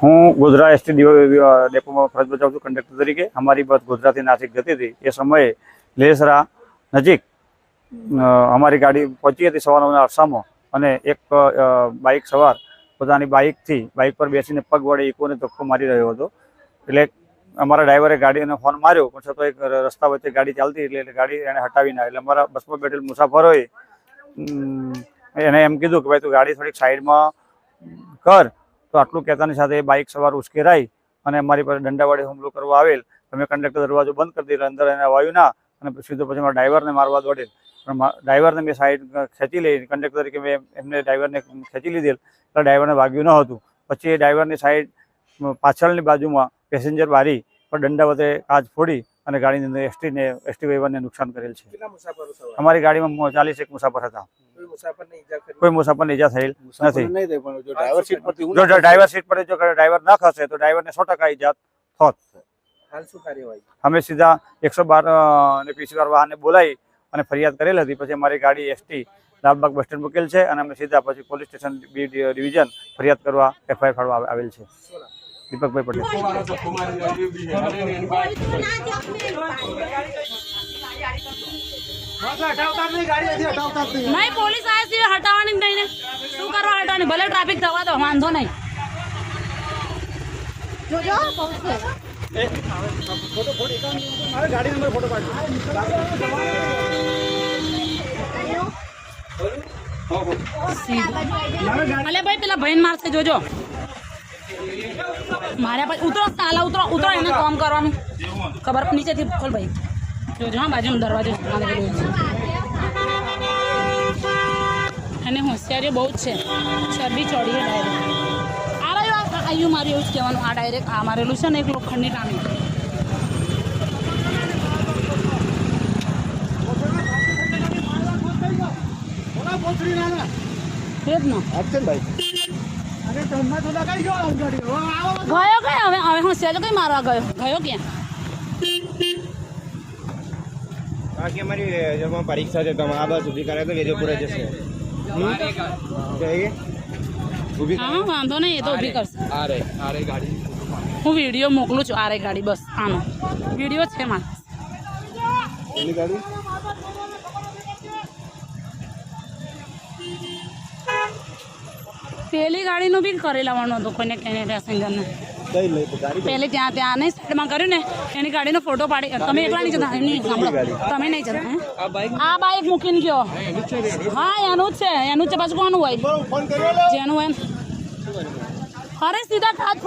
હું ગોધરા એસટી ડેપોમાં ફરજ બજાવું છું કંડક્ટર તરીકે। અમારી બસ ગોધરાથી નાસિક જતી હતી। એ સમયે લેસરા નજીક અમારી ગાડી પહોંચી હતી સવારના અરસામાં, અને એક બાઇક સવાર પોતાની બાઇક પર બેસીને પગ વડે ઇકોને ધક્કો મારી રહ્યો હતો। એટલે અમારા ડ્રાઈવરે ગાડીને ફોન માર્યો, પણ છતાં એક રસ્તા વચ્ચે ગાડી ચાલતી એટલે ગાડી એને હટાવી ના। એટલે અમારા બસમાં બેઠેલ મુસાફરોએ એને એમ કીધું કે ભાઈ તું ગાડી થોડીક સાઈડમાં કર। તો આટલું કહેતાની સાથે એ બાઇક સવાર ઉશ્કેરાઈ અને અમારી પાસે દંડા વડે હુમલો કરવા આવેલ। અમે કંડક્ટર દરવાજો બંધ કરી દીધો, અંદર એને વાયું ના, અને સીધો પછી મારા ડ્રાઈવરને મારવા દોડેલ। પણ ડ્રાઈવરને મેં સાઈડ ખેંચી લઈ, કંડક્ટર તરીકે મેં એમને ડ્રાઈવરને ખેંચી લીધેલ, એટલે ડ્રાઈવરને વાગ્યું ન હતું। પછી એ ડ્રાઈવરની સાઈડ પાછળની બાજુમાં પેસેન્જર બારી પર દંડા વડે કાચ ફોડી અને ગાડીની અંદર એસટી ડ્રાઈવરને નુકસાન કરેલ છે। અમારી ગાડીમાં 40 મુસાફર હતા। કોઈ મુસાફરને ઈજા થયેલ નથી। જો ડ્રાઈવર સીટ પર જો ડ્રાઈવર ન ખસે તો ડ્રાઈવરને 100% ઈજા થોત। અમે સીધા 112 ને પીસીઆર વાહનને બોલાવી અને ફરિયાદ કરેલ હતી। પછી અમારી ગાડી એસટી લાલબાગ બસ સ્ટેન્ડ મૂકેલ છે, અને અમે સીધા પછી પોલીસ સ્ટેશન બી ડિવિઝન ફરિયાદ કરવા FIR ફાળવા આવેલ છે। દીપકભાઈ પટેલ। नहीं पुलिस आए थे हटावानी नहीं ने शू करवा हटावानी भले ट्रैफिक थवा दो वांधो नहीं जो जो ए फोटो फोटो अरे गाड़ी नंबर फोटो काढ अले भाई पेला बहन मारसे जोजो मारे पर उतरो साला उतरो उतरो એને કામ કરવાનું ખબર નીચેથી ખોલ ભાઈ જોજો હા બાજુનો દરવાજો અને હોશિયારી બહુ જ છે। ચરબી ચોડીએ ડાયરેક્ટ આ રહ્યો આયુ મારી એવું જ કહેવાનું। આ ડાયરેક્ટ આ મારેલું છે ને એક લોખંડની ટામી ગયો કઈ હવે હવે હોશિયારી કઈ મારવા ગયો ક્યાં? બાકી અમારી જેમાં પરીક્ષા છે, તમે આ બસ ઊભી કરે તો વેજોપુર જશે। હા વાંધો નહીં, એ તો ઊભી કરશે। આ રે ગાડી હું વિડીયો મોકલું છું। આ રે ગાડી બસ આનો વિડીયો છે મારે। એની ગાડી પેલી ગાડીનું બી કરી લેવાનું હતું કોઈને કહીને પેસેન્જરને। પહેલે ત્યાં નહીં સાઈડમાં કર્યું ને એની ગાડીનો ફોટો પાડી। તમે એકલા નહીં જતા, તમે નહીં જતા। આ બાઈક મૂકીને ગયો। હા એનું જ છે, એનું જ છે। પાછું કોનું હોય જેનું હોય? અરે સીધા